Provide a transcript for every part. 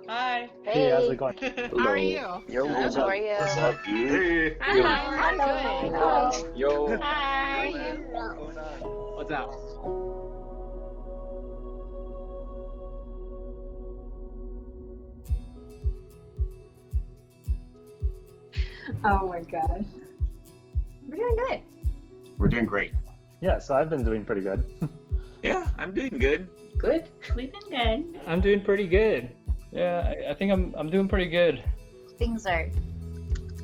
Hi. Hey, how's it Hey, going? How are Hello. you? Yo, good. what's How up? are you? What's up, dude? Hey. Hello. I'm Hello. good. Hi. Yo. How are Yo, you? man. What's going on? What's up? Oh my gosh. We're doing good. We're doing great. Yeah, so I've been doing pretty good. Yeah, I'm doing good. Good. We've been good. I'm doing pretty good. Yeah, I think I'm doing pretty good. Things are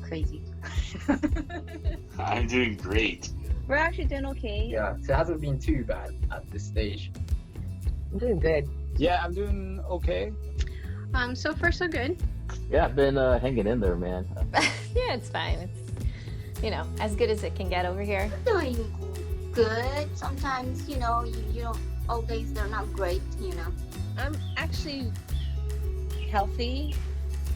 crazy. I'm doing great. We're actually doing okay. Yeah, so it hasn't been too bad at this stage. I'm doing good. Yeah, I'm doing okay. So far so good. Yeah, I've been hanging in there, man. Yeah, it's fine. It's, as good as it can get over here. Doing good. Sometimes, you don't always, they're not great, I'm actually healthy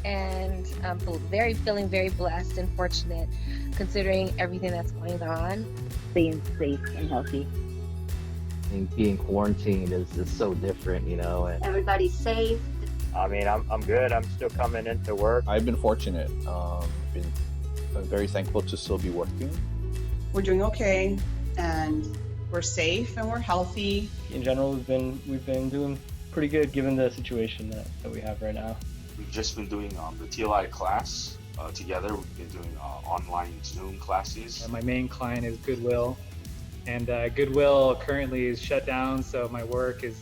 and I'm feeling very blessed and fortunate considering everything that's going on. Staying safe and healthy. And being quarantined is so different, and Everybody's safe. I mean, I'm good. I'm still coming into work. I've been fortunate. Been very thankful to still be working. We're doing okay, and we're safe and we're healthy. In general, we've been doing pretty good given the situation that we have right now. We've just been doing the TLI class together. We've been doing online Zoom classes. My main client is Goodwill, and Goodwill currently is shut down, so my work is,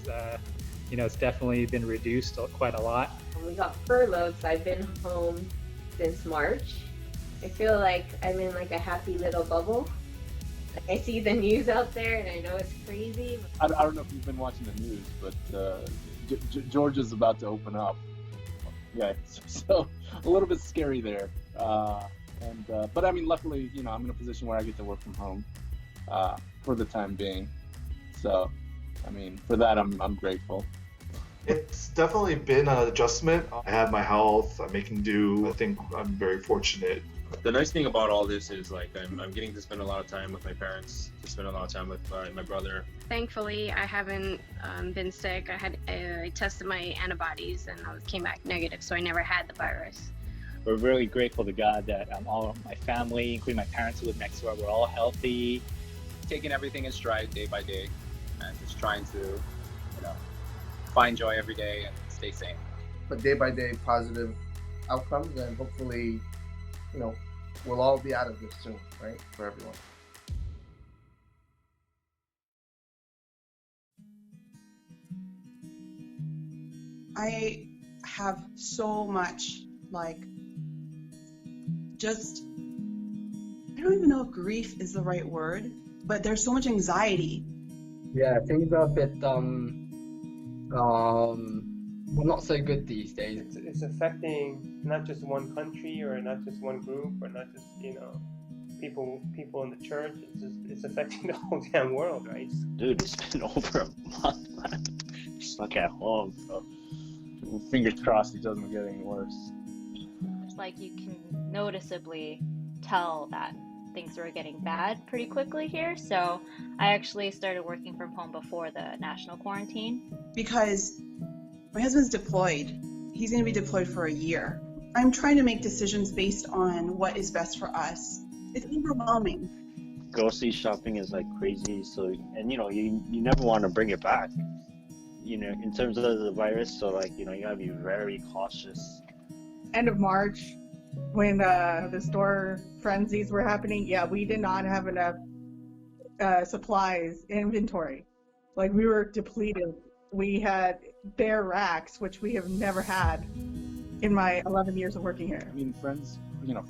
it's definitely been reduced quite a lot. We got furloughed, so I've been home since March. I feel like I'm in like a happy little bubble. Like I see the news out there and I know it's crazy. I don't know if you've been watching the news, but Georgia's about to open up. Yeah, so a little bit scary there. But I mean, luckily, I'm in a position where I get to work from home for the time being. So, I mean, for that, I'm grateful. It's definitely been an adjustment. I have my health, I'm making do. I think I'm very fortunate. The nice thing about all this is I'm getting to spend a lot of time with my parents, to spend a lot of time with my brother. Thankfully, I haven't been sick. I tested my antibodies and I came back negative, so I never had the virus. We're really grateful to God that all of my family, including my parents who live next door, we're all healthy. Taking everything in stride day by day and just trying to, find joy every day and stay sane. But day by day positive outcomes, and hopefully, we'll all be out of this soon, right? For everyone. I have so much, I don't even know if grief is the right word, but there's so much anxiety. Yeah, things are a bit well, not so good these days. It's affecting not just one country or not just one group or not just people in the church. It's affecting the whole damn world, right? Dude, it's been over a month, man. Stuck at home, so fingers crossed it doesn't get any worse. It's like you can noticeably tell that things were getting bad pretty quickly here. So I actually started working from home before the national quarantine. Because my husband's deployed. He's going to be deployed for a year. I'm trying to make decisions based on what is best for us. It's overwhelming. Grocery shopping is like crazy, so you never want to bring it back. In terms of the virus, so you gotta be very cautious. End of March, when the store frenzies were happening, we did not have enough supplies, inventory. We were depleted. We had bare racks, which we have never had in my 11 years of working here. I mean, friends,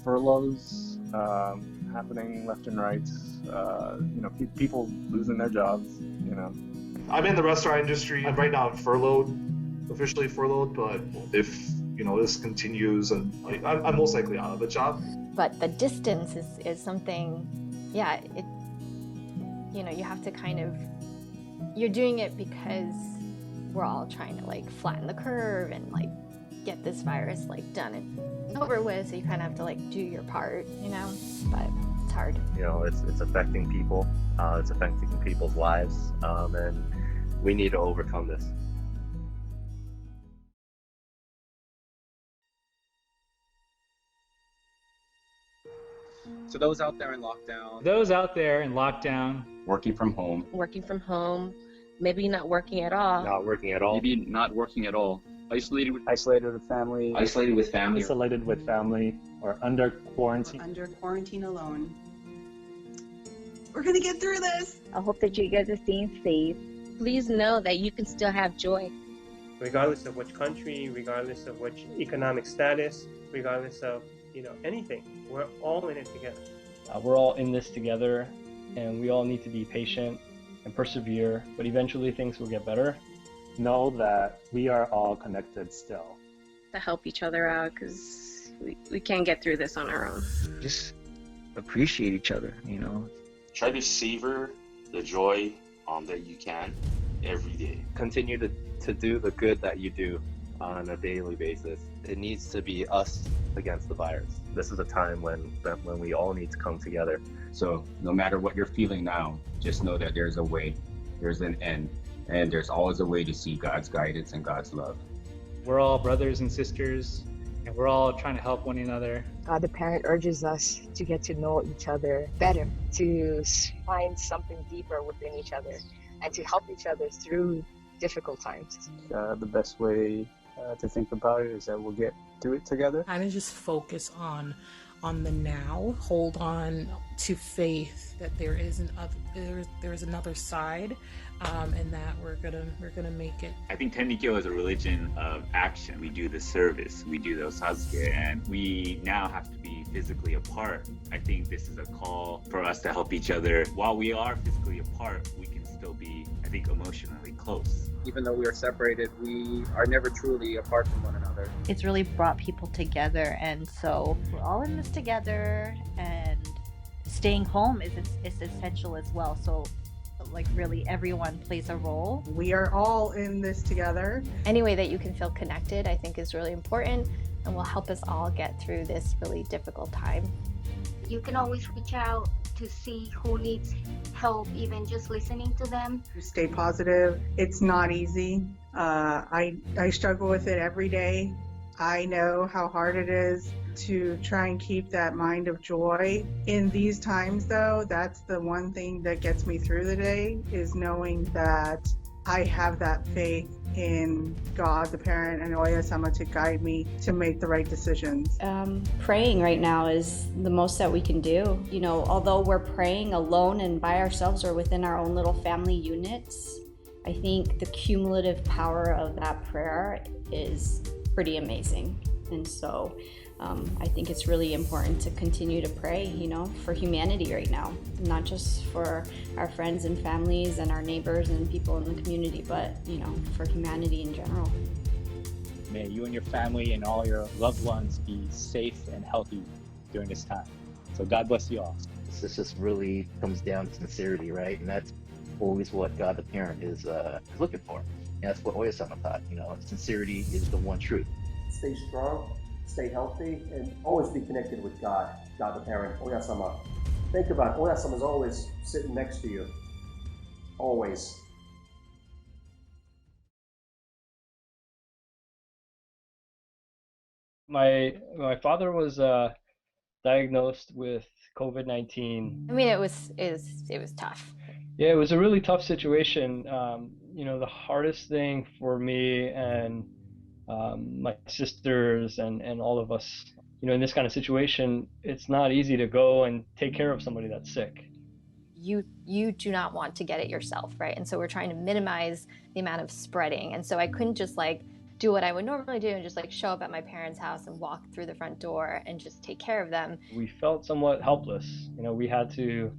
furloughs happening left and right. People losing their jobs. I'm in the restaurant industry. Right now I'm officially furloughed, but if, this continues, and I'm most likely out of a job. But the distance is something, you have to you're doing it because we're all trying to flatten the curve and get this virus done and over with, so you kind of have to do your part, but it's hard. It's affecting people. It's affecting people's lives, and we need to overcome this. So those out there in lockdown, working from home, maybe not working at all, not working at all, maybe not working at all, isolated with family, or under quarantine. Under quarantine alone. We're gonna get through this. I hope that you guys are staying safe. Please know that you can still have joy. Regardless of which country, regardless of which economic status, regardless of, anything, we're all in it together. We're all in this together, and we all need to be patient and persevere, but eventually things will get better. Know that we are all connected still. To help each other out, because we can't get through this on our own. Just appreciate each other, Try to savor the joy that you can every day. Continue to do the good that you do on a daily basis. It needs to be us against the virus. This is a time when we all need to come together. So no matter what you're feeling now, just know that there's a way, there's an end, and there's always a way to see God's guidance and God's love. We're all brothers and sisters, and we're all trying to help one another. God the Parent urges us to get to know each other better, to find something deeper within each other, and to help each other through difficult times. The best way to think about it is that we'll get through it together. Kind of just focus on the now, hold on to faith that there is another side, and that we're gonna make it. I think Tenrikyo is a religion of action. We do the service, we do the osasuke, and we now have to be physically apart. I think this is a call for us to help each other. While we are physically apart, we can still be, I think, emotionally close. even though we are separated, we are never truly apart from one another. It's really brought people together, and so we're all in this together, and staying home is essential as well. So like really everyone plays a role. We are all in this together. Any way that you can feel connected, I think, is really important and will help us all get through this really difficult time. You can always reach out to see who needs help, even just listening to them. Stay positive. It's not easy. I struggle with it every day. I know how hard it is to try and keep that mind of joy. In these times, though, that's the one thing that gets me through the day, is knowing that I have that faith in God, the Parent, and Oya-sama to guide me to make the right decisions. Praying right now is the most that we can do. You know, although we're praying alone and by ourselves or within our own little family units, I think the cumulative power of that prayer is pretty amazing. And so I think it's really important to continue to pray, you know, for humanity right now, not just for our friends and families and our neighbors and people in the community, but, you know, for humanity in general. May you and your family and all your loved ones be safe and healthy during this time. So God bless you all. This just really comes down to sincerity, right? And that's always what God the Parent is looking for. And that's what Oya-sama taught, you know, sincerity is the one truth. Stay strong, stay healthy, and always be connected with God, God the Parent, Oya-sama. Think about it, Oya-sama is always sitting next to you, always. My father was diagnosed with COVID-19. I mean, it was tough. Yeah, it was a really tough situation. You know, the hardest thing for me and my sisters and all of us, you know, in this kind of situation, it's not easy to go and take care of somebody that's sick. You do not want to get it yourself, right? And so we're trying to minimize the amount of spreading. And so I couldn't just like do what I would normally do and just like show up at my parents' house and walk through the front door and just take care of them. We felt somewhat helpless. You know, we had to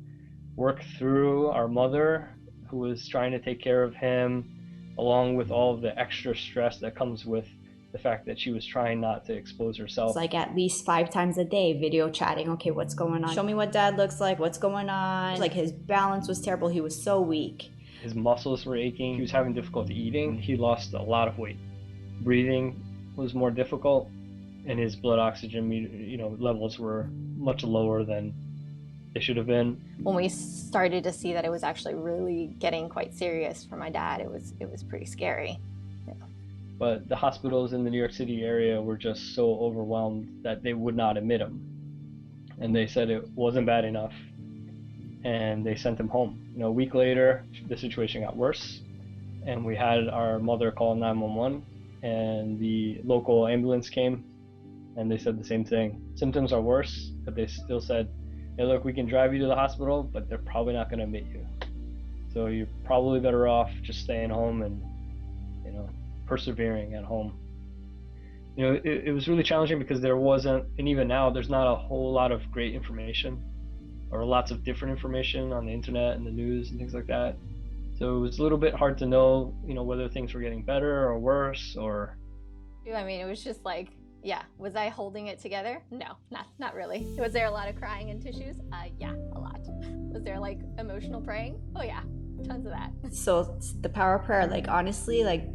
work through our mother, who was trying to take care of him, along with all of the extra stress that comes with the fact that she was trying not to expose herself. It's like at least 5 times a day, video chatting. Okay, what's going on? Show me what dad looks like. What's going on? Like his balance was terrible. He was so weak. His muscles were aching. He was having difficulty eating. He lost a lot of weight. Breathing was more difficult, and his blood oxygen, you know, levels were much lower than they should have been. When we started to see that it was actually really getting quite serious for my dad, it was pretty scary. Yeah. But the hospitals in the New York City area were just so overwhelmed that they would not admit him. and they said it wasn't bad enough, and they sent him home. A week later, the situation got worse, and we had our mother call 911, and the local ambulance came, and they said the same thing. Symptoms are worse, but they still said, hey, look, we can drive you to the hospital, but they're probably not going to admit you. So you're probably better off just staying home and, persevering at home. It was really challenging because there wasn't, and even now, there's not a whole lot of great information or lots of different information on the internet and the news and things like that. So it was a little bit hard to know, whether things were getting better or worse or. I mean, it was just like, yeah, was I holding it together? No, not really. Was there a lot of crying and tissues? Yeah, a lot. Was there like emotional praying? Oh yeah, tons of that. So the power of prayer, like honestly, like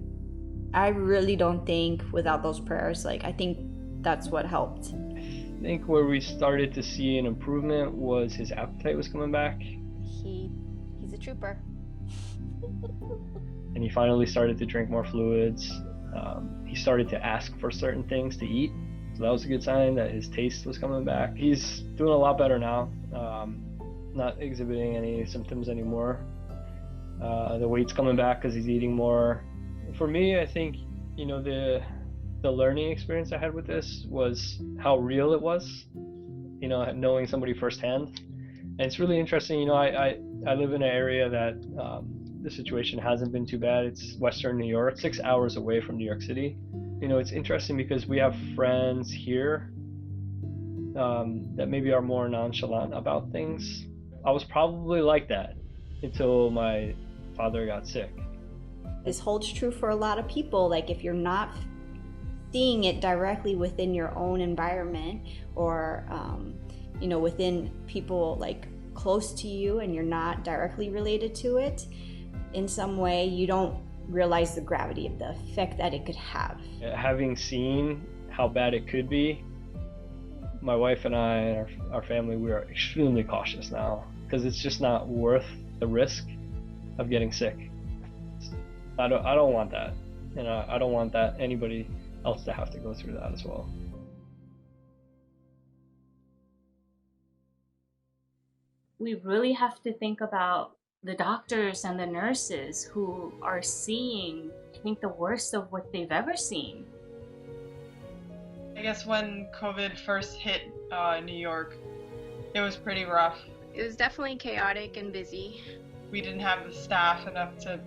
I really don't think without those prayers, like I think that's what helped. I think where we started to see an improvement was his appetite was coming back. He's a trooper. And he finally started to drink more fluids. He started to ask for certain things to eat. So that was a good sign that his taste was coming back. He's doing a lot better now, not exhibiting any symptoms anymore. The weight's coming back because he's eating more. For me, I think, the learning experience I had with this was how real it was, knowing somebody firsthand. And it's really interesting, I live in an area that the situation hasn't been too bad. It's Western New York, 6 hours away from New York City. It's interesting because we have friends here that maybe are more nonchalant about things. I was probably like that until my father got sick. This holds true for a lot of people. Like if you're not seeing it directly within your own environment or, within people like close to you and you're not directly related to it, in some way you don't realize the gravity of the effect that it could have. Having seen how bad it could be, my wife and I and our family, we are extremely cautious now because it's just not worth the risk of getting sick. I don't want that, and I don't want that anybody else to have to go through that as well. We really have to think about the doctors and the nurses who are seeing, I think, the worst of what they've ever seen. I guess when COVID first hit New York, it was pretty rough. It was definitely chaotic and busy. We didn't have the staff enough to,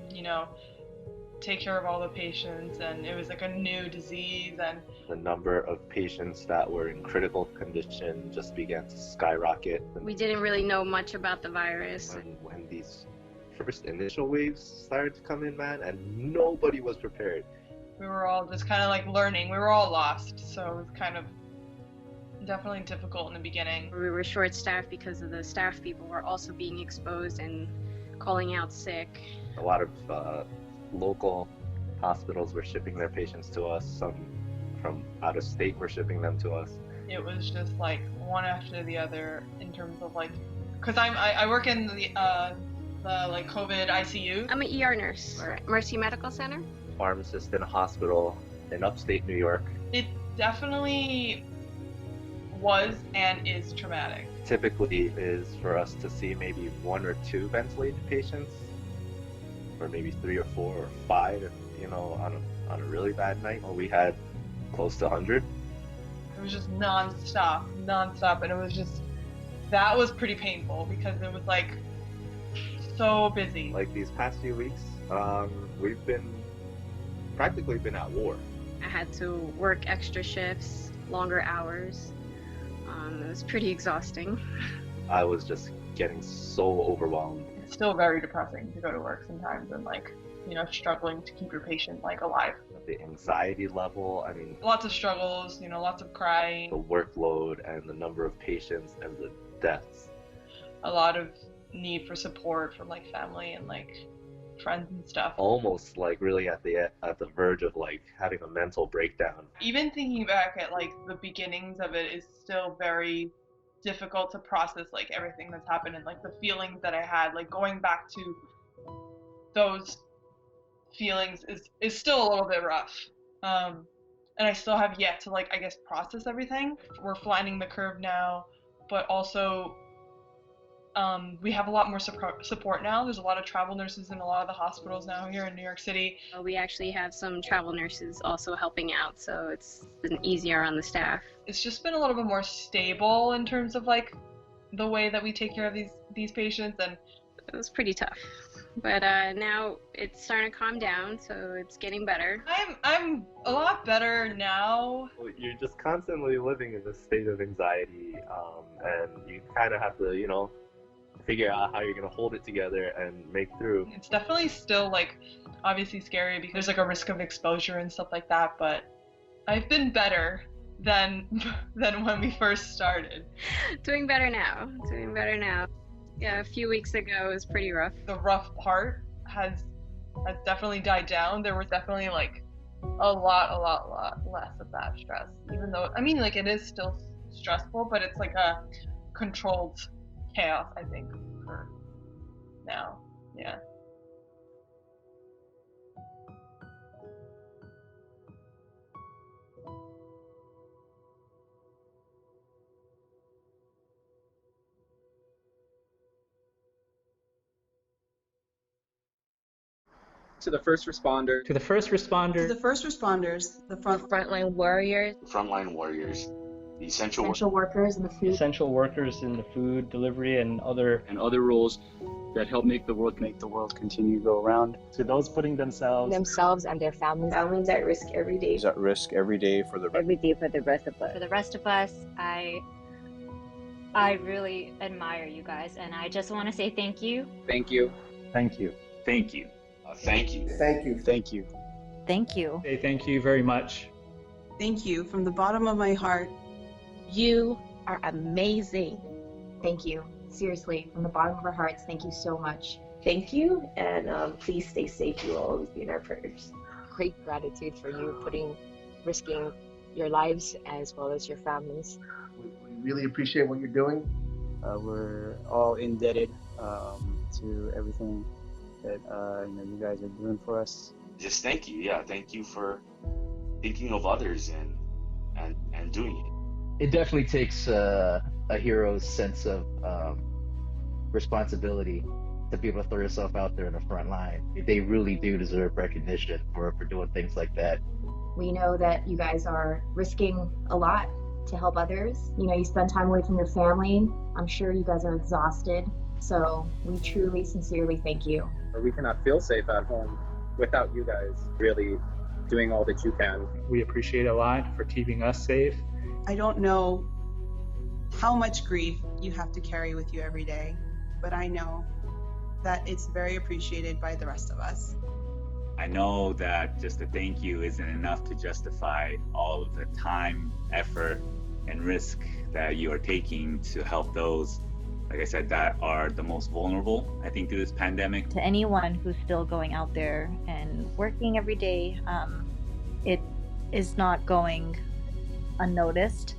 take care of all the patients, and it was like a new disease, and the number of patients that were in critical condition just began to skyrocket. We didn't really know much about the virus. And when these first initial waves started to come in, man, and nobody was prepared. We were all just kind of like learning. We were all lost, so it was kind of definitely difficult in the beginning. We were short-staffed because of the staff people were also being exposed and calling out sick. A lot of local hospitals were shipping their patients to us. Some from out of state were shipping them to us. It was just like one after the other in terms of like, because I work in the like COVID ICU. I'm an ER nurse for Mercy Medical Center. Pharmacist in a hospital in upstate New York. It definitely was and is traumatic. Typically is for us to see maybe 1 or 2 ventilated patients, or maybe 3 or 4 or 5, on a really bad night. Well, we had close to 100. It was just nonstop, and it was just, that was pretty painful because it was like so busy. Like these past few weeks, we've practically been at war. I had to work extra shifts, longer hours. It was pretty exhausting. I was just getting so overwhelmed. It's still very depressing to go to work sometimes and struggling to keep your patient alive. The anxiety level, lots of struggles, lots of crying. The workload and the number of patients and the deaths. A lot of need for support from family and friends and stuff. Almost really at the verge of having a mental breakdown. Even thinking back at the beginnings of it is still very difficult to process everything that's happened and the feelings that I had. Going back to those feelings is still a little bit rough. And I still have yet to process everything. We're flattening the curve now, but also we have a lot more support now. There's a lot of travel nurses in a lot of the hospitals now here in New York City. We actually have some travel nurses also helping out, so it's been easier on the staff. It's just been a little bit more stable in terms of like the way that we take care of these patients, and it was pretty tough. But now it's starting to calm down, so it's getting better. I'm a lot better now. You're just constantly living in this state of anxiety, and you kind of have to, you know, figure out how you're gonna hold it together and make through. It's definitely still like obviously scary because there's like a risk of exposure and stuff like that, but I've been better than when we first started. Doing better now. Yeah, a few weeks ago it was pretty rough. The rough part has definitely died down. There was definitely like a lot less of that stress. Even though, I mean, like it is still stressful, but it's like a controlled chaos, I think, for now. Yeah. To the first responder. To the first responder. To the first responders, the frontline warriors. Frontline warriors. The essential workers in the food. Essential workers in the food delivery and other roles that help make the world continue to go around. To those putting themselves and their families at risk every day. at risk every day for the rest of us. For the rest of us, I really admire you guys, and I just want to say thank you. Thank you. Thank you. Thank you. Thank you. Thank you. Thank you. Thank you. Say thank you very much. Thank you from the bottom of my heart. You are amazing. Thank you. Seriously, from the bottom of our hearts, thank you so much. Thank you, and please stay safe. You will always be in our prayers. Great gratitude for you risking your lives as well as your families. We really appreciate what you're doing. We're all indebted to everything that you guys are doing for us. Just thank you. Yeah, thank you for thinking of others and doing it. It definitely takes a hero's sense of responsibility to be able to throw yourself out there in the front line. They really do deserve recognition for doing things like that. We know that you guys are risking a lot to help others. You know, you spend time away from your family. I'm sure you guys are exhausted. So we truly, sincerely thank you. We cannot feel safe at home without you guys really doing all that you can. We appreciate it a lot for keeping us safe. I don't know how much grief you have to carry with you every day, but I know that it's very appreciated by the rest of us. I know that just a thank you isn't enough to justify all of the time, effort, and risk that you are taking to help those, like I said, that are the most vulnerable, I think, through this pandemic. To anyone who's still going out there and working every day, it is not going unnoticed.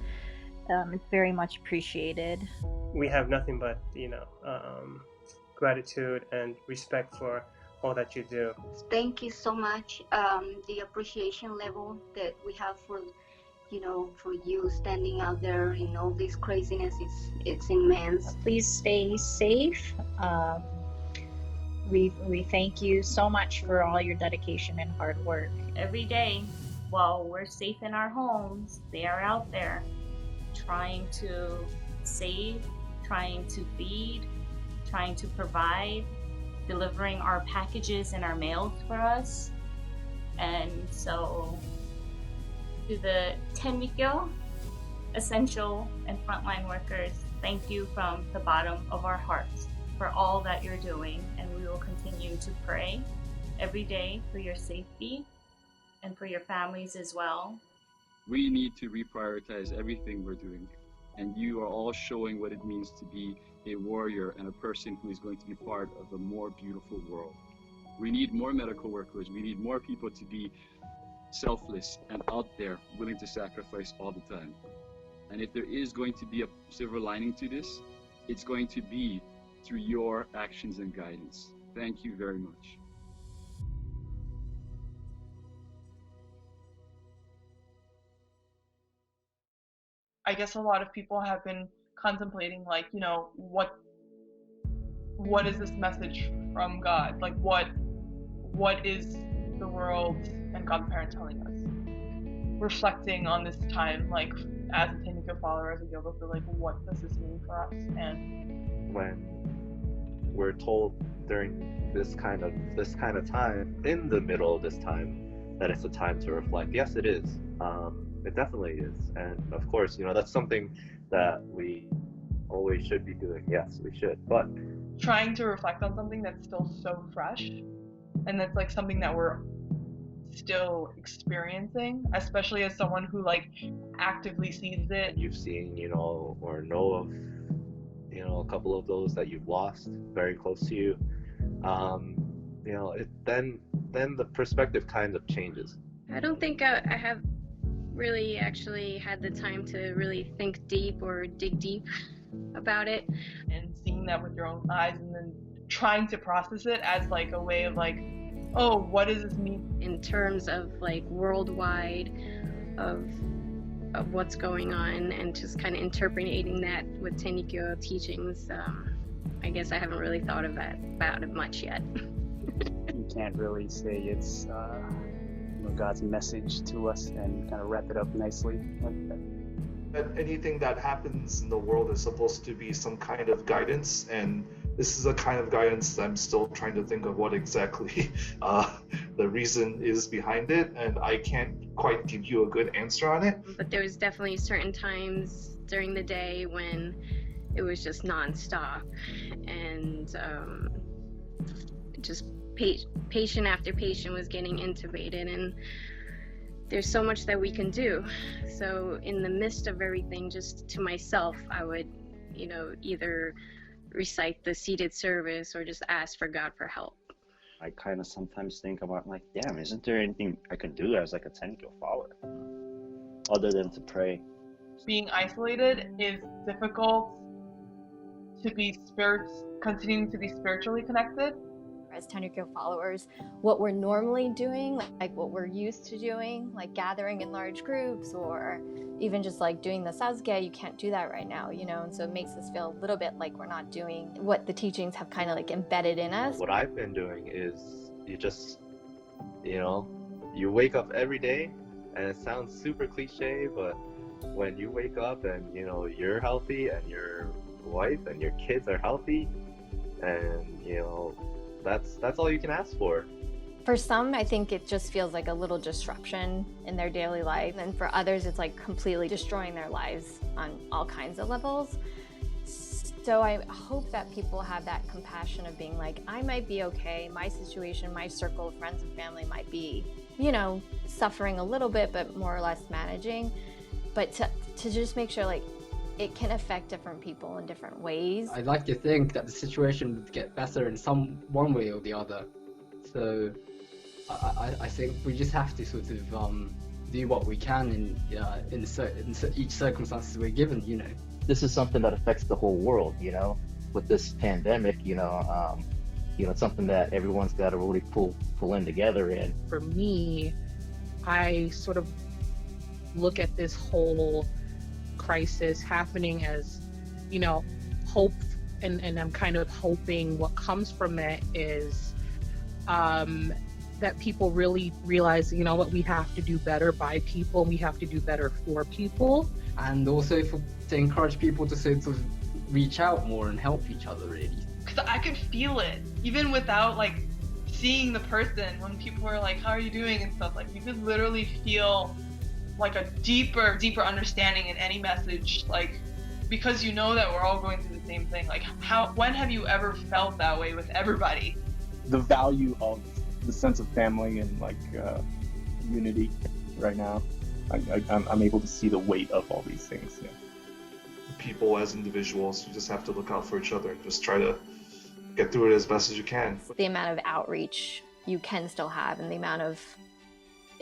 It's very much appreciated. We have nothing but, gratitude and respect for all that you do. Thank you so much. The appreciation level that we have for you standing out there in all this craziness, it's immense. Please stay safe. We thank you so much for all your dedication and hard work. Every day, while we're safe in our homes, they are out there trying to save, trying to feed, trying to provide, delivering our packages and our mails for us. And so to the Tenrikyo, essential and frontline workers, thank you from the bottom of our hearts for all that you're doing, and we will continue to pray every day for your safety and for your families as well. We need to reprioritize everything we're doing, and you are all showing what it means to be a warrior and a person who is going to be part of a more beautiful world. We need more medical workers. We need more people to be selfless and out there willing to sacrifice all the time. And if there is going to be a silver lining to this, it's going to be through your actions and guidance. Thank you very much. I guess a lot of people have been contemplating, like, you know, what is this message from God? Like, what is the world and God the Parent telling us? Reflecting on this time, like, as a Tenrikyo follower, as a yoga, for like, what does this mean for us? And when we're told during this kind of time, in the middle of this time, that it's a time to reflect, yes, it is. It definitely is. And of course, you know, that's something that we always should be doing. Yes, we should. But trying to reflect on something that's still so fresh, and that's like something that we're still experiencing, especially as someone who like actively sees it. You've seen, you know, or know of, you know, a couple of those that you've lost very close to you. You know, then the perspective kind of changes. I don't think I have really actually had the time to really think deep or dig deep about it. And seeing that with your own eyes, and then trying to process it as like a way of like, oh, what does this mean in terms of like worldwide of what's going on, and just kind of interpreting that with Tenrikyo teachings. I guess I haven't really thought about it much yet. You can't really say it's you know, God's message to us and kind of wrap it up nicely like that. That anything that happens in the world is supposed to be some kind of guidance, and this is a kind of guidance that I'm still trying to think of what exactly the reason is behind it, and I can't quite give you a good answer on it. But there was definitely certain times during the day when it was just nonstop, and just patient after patient was getting intubated, and there's so much that we can do. So in the midst of everything, just to myself, I would, you know, either recite the seated service or just ask for God for help. I kind of sometimes think about like, damn, isn't there anything I could do as like a Tenrikyo follower other than to pray? Being isolated is difficult to be continuing to be spiritually connected. As Tenrikyo followers, what we're normally doing, like what we're used to doing, like gathering in large groups or even just like doing the sasuke, you can't do that right now, you know, and so it makes us feel a little bit like we're not doing what the teachings have kind of like embedded in us. What I've been doing is you just, you know, you wake up every day, and it sounds super cliche, but when you wake up and, you know, you're healthy and your wife and your kids are healthy, and, you know, that's all you can ask for. For some, I think it just feels like a little disruption in their daily life, and for others, it's like completely destroying their lives on all kinds of levels. So I hope that people have that compassion of being like, I might be okay, my situation, my circle of friends and family might be, you know, suffering a little bit, but more or less managing, but to just make sure like it can affect different people in different ways. I'd like to think that the situation would get better in one way or the other. So I think we just have to sort of do what we can in each circumstances we're given, you know. This is something that affects the whole world, you know, with this pandemic, you know, it's something that everyone's got to really pull in together. And for me, I sort of look at this whole crisis happening as, you know, hope, and I'm kind of hoping what comes from it is that people really realize, you know what, we have to do better by people, we have to do better for people. And also to encourage people to sort of reach out more and help each other, really. Because I could feel it, even without like seeing the person, when people were like, how are you doing and stuff, like you could literally feel like a deeper understanding in any message, like, because you know that we're all going through the same thing. Like, when have you ever felt that way with everybody? The value of the sense of family and like unity right now, I'm able to see the weight of all these things. Yeah. People as individuals, you just have to look out for each other and just try to get through it as best as you can. The amount of outreach you can still have, and the amount of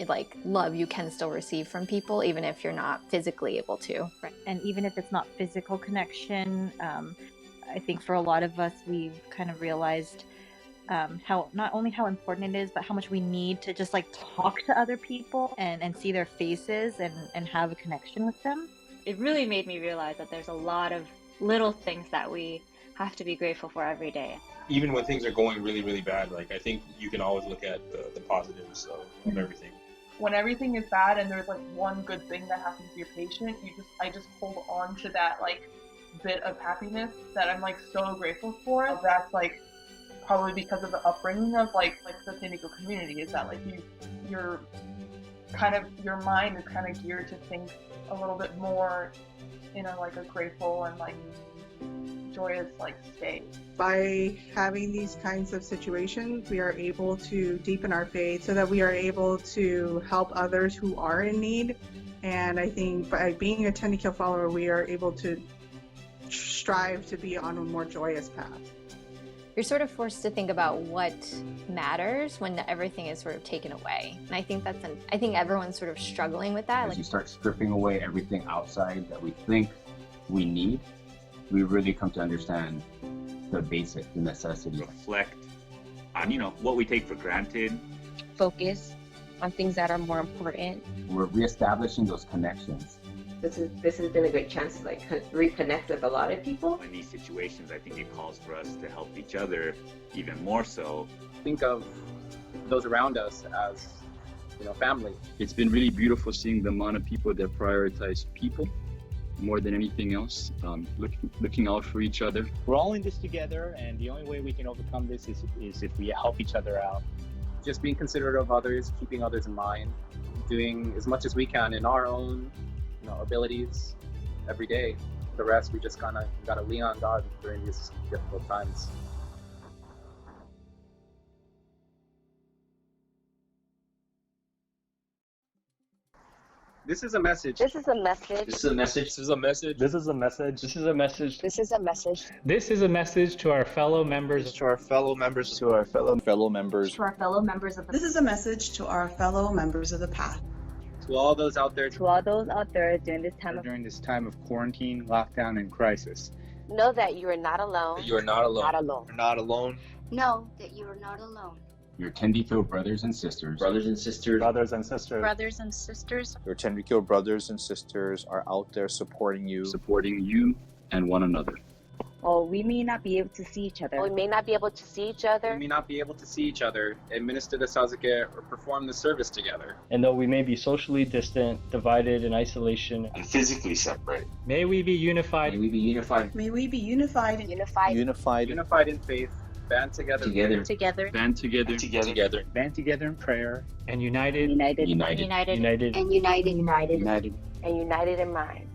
like love you can still receive from people, even if you're not physically able to. Right. And even if it's not physical connection, I think for a lot of us, we've kind of realized how not only how important it is, but how much we need to just like talk to other people and see their faces and have a connection with them. It really made me realize that there's a lot of little things that we have to be grateful for every day. Even when things are going really, really bad, like I think you can always look at the positives of everything. When everything is bad and there's like one good thing that happens to your patient, I just hold on to that like bit of happiness that I'm like so grateful for. That's like probably because of the upbringing of like the Tenrikyo community, is that like your mind is kind of geared to think a little bit more in a like a grateful and like joyous like state. By having these kinds of situations, we are able to deepen our faith so that we are able to help others who are in need. And I think by being a Tenrikyo follower, we are able to strive to be on a more joyous path. You're sort of forced to think about what matters when everything is sort of taken away. And I think I think everyone's sort of struggling with that. As you start stripping away everything outside that we think we need, we really come to understand the basic, the necessity. Reflect on, what we take for granted. Focus on things that are more important. We're reestablishing those connections. This has been a great chance to like reconnect with a lot of people. In these situations, I think it calls for us to help each other even more so. Think of those around us as, family. It's been really beautiful seeing the amount of people that prioritize people more than anything else, looking out for each other. We're all in this together, and the only way we can overcome this is if we help each other out. Just being considerate of others, keeping others in mind, doing as much as we can in our own abilities every day. The rest, we just gotta lean on God during these difficult times. This is a message. This is a message. This is a message. This is a message. This is a message. This is a message. This is a message. This is a message to our fellow members. To our fellow members. To our fellow members. To our fellow members of the This is a message to our fellow members of the path. To all those out there. To all those out there during this time of quarantine, lockdown, and crisis. Know that you are not alone. That you are not alone. Not alone. You're not alone. Know that you are not alone. Your Tenrikyo brothers and sisters. Brothers and sisters. Brothers and sisters. Brothers and sisters. Your Tenrikyo brothers and sisters are out there supporting you. Supporting you and one another. Oh, we may not be able to see each other. We may not be able to see each other. We may not be able to see each other, administer the Sasuke, or perform the service together. And though we may be socially distant, divided in isolation, and physically separate, may we be unified. May we be unified. May we be unified. Unified in faith. Band together. Together. Band together. Together. Band together in prayer. And united. United. And united. United. And united. And united in mind.